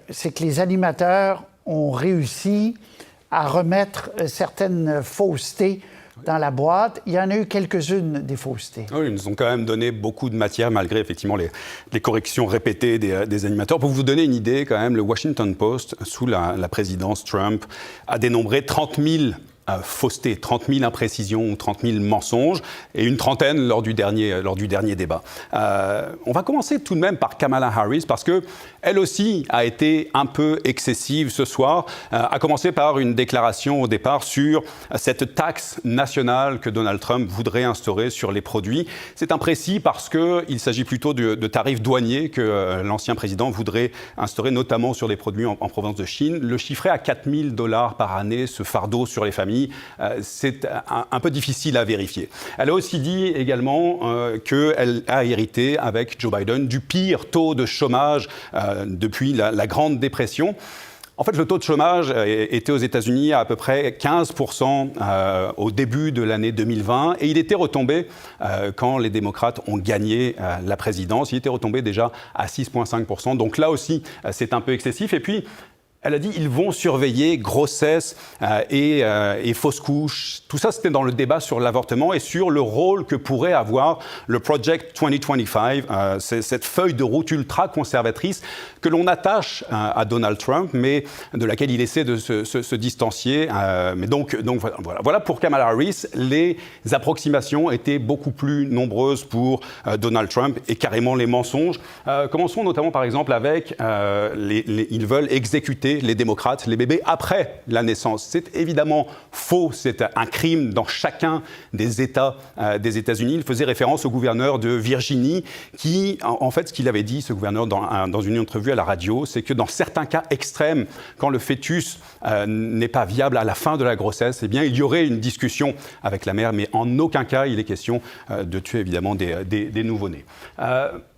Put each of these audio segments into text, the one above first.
c'est que les animateurs ont réussi à remettre certaines faussetés dans la boîte. Il y en a eu quelques-unes des faussetés. Oui, ils nous ont quand même donné beaucoup de matière, malgré effectivement les corrections répétées des animateurs. Pour vous donner une idée, quand même, le Washington Post, sous la présidence Trump, a dénombré 30 000 faussetés, 30 000 imprécisions ou 30 000 mensonges, et une trentaine lors du dernier débat. On va commencer tout de même par Kamala Harris, parce qu'elle aussi a été un peu excessive ce soir, à commencer par une déclaration au départ sur cette taxe nationale que Donald Trump voudrait instaurer sur les produits. C'est imprécis parce qu'il s'agit plutôt de tarifs douaniers que l'ancien président voudrait instaurer, notamment sur les produits en provenance de Chine. Le chiffrer à 4 000 $ par année, ce fardeau sur les familles, c'est un peu difficile à vérifier. Elle a aussi dit également qu'elle a hérité avec Joe Biden du pire taux de chômage depuis la Grande Dépression. En fait, le taux de chômage était aux États-Unis à peu près 15% au début de l'année 2020 et il était retombé, quand les démocrates ont gagné la présidence, il était retombé déjà à 6,5%. Donc là aussi, c'est un peu excessif. Et puis, elle a dit ils vont surveiller grossesse et fausses couches. Tout ça, c'était dans le débat sur l'avortement et sur le rôle que pourrait avoir le Project 2025, cette feuille de route ultra-conservatrice que l'on attache à Donald Trump, mais de laquelle il essaie de se distancier. Mais donc voilà pour Kamala Harris, les approximations étaient beaucoup plus nombreuses pour Donald Trump et carrément les mensonges. Commençons notamment par exemple avec ils veulent exécuter les démocrates, les bébés après la naissance. C'est évidemment faux, c'est un crime dans chacun des États des États-Unis. Il faisait référence au gouverneur de Virginie qui, en fait, ce qu'il avait dit, ce gouverneur, dans une entrevue à la radio, c'est que dans certains cas extrêmes, quand le fœtus n'est pas viable à la fin de la grossesse, eh bien, il y aurait une discussion avec la mère, mais en aucun cas il est question de tuer évidemment des nouveau-nés.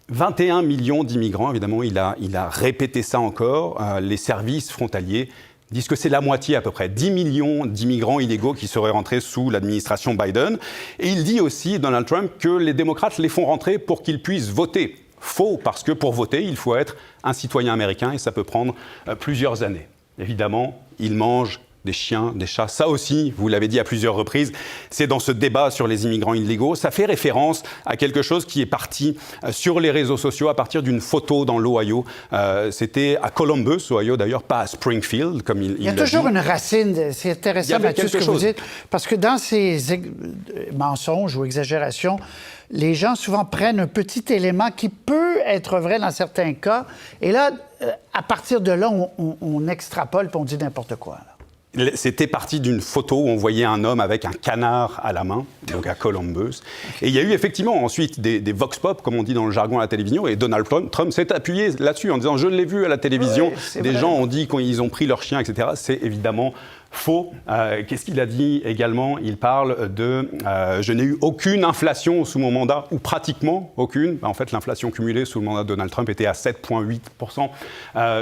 21 millions d'immigrants, évidemment, il a répété ça encore. Les services frontaliers disent que c'est la moitié à peu près, 10 millions d'immigrants illégaux qui seraient rentrés sous l'administration Biden. Et il dit aussi, Donald Trump, que les démocrates les font rentrer pour qu'ils puissent voter. Faux, parce que pour voter, il faut être un citoyen américain et ça peut prendre plusieurs années. Évidemment, ils mangent des chiens, des chats. Ça aussi, vous l'avez dit à plusieurs reprises, c'est dans ce débat sur les immigrants illégaux. Ça fait référence à quelque chose qui est parti sur les réseaux sociaux à partir d'une photo dans l'Ohio. C'était à Columbus, Ohio d'ailleurs, pas à Springfield, comme il y a toujours une racine. C'est intéressant, Mathieu, ce que vous dites, parce que dans ces mensonges ou exagérations, les gens souvent prennent un petit élément qui peut être vrai dans certains cas, et là, à partir de là, on extrapole et on dit n'importe quoi. Là. C'était parti d'une photo où on voyait un homme avec un canard à la main, donc à Columbus. Et il y a eu effectivement ensuite des vox pop, comme on dit dans le jargon à la télévision, et Donald Trump s'est appuyé là-dessus en disant « je l'ai vu à la télévision, des gens ont dit qu'ils ont pris leur chien, etc. » C'est évidemment faux. Qu'est-ce qu'il a dit également? Il parle de je n'ai eu aucune inflation sous mon mandat, ou pratiquement aucune. En fait, l'inflation cumulée sous le mandat de Donald Trump était à 7,8%.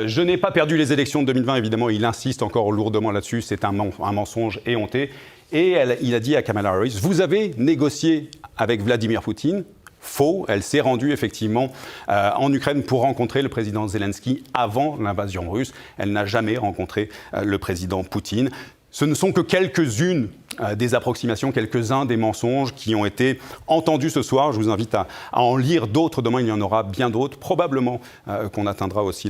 Je n'ai pas perdu les élections de 2020, évidemment, il insiste encore lourdement là-dessus, c'est un mensonge éhonté. Et il a dit à Kamala Harris, vous avez négocié avec Vladimir Poutine. Faux, elle s'est rendue effectivement en Ukraine pour rencontrer le président Zelensky avant l'invasion russe. Elle n'a jamais rencontré le président Poutine. Ce ne sont que quelques-unes des approximations, quelques-uns des mensonges qui ont été entendus ce soir. Je vous invite à en lire d'autres. Demain, il y en aura bien d'autres. Probablement qu'on atteindra aussi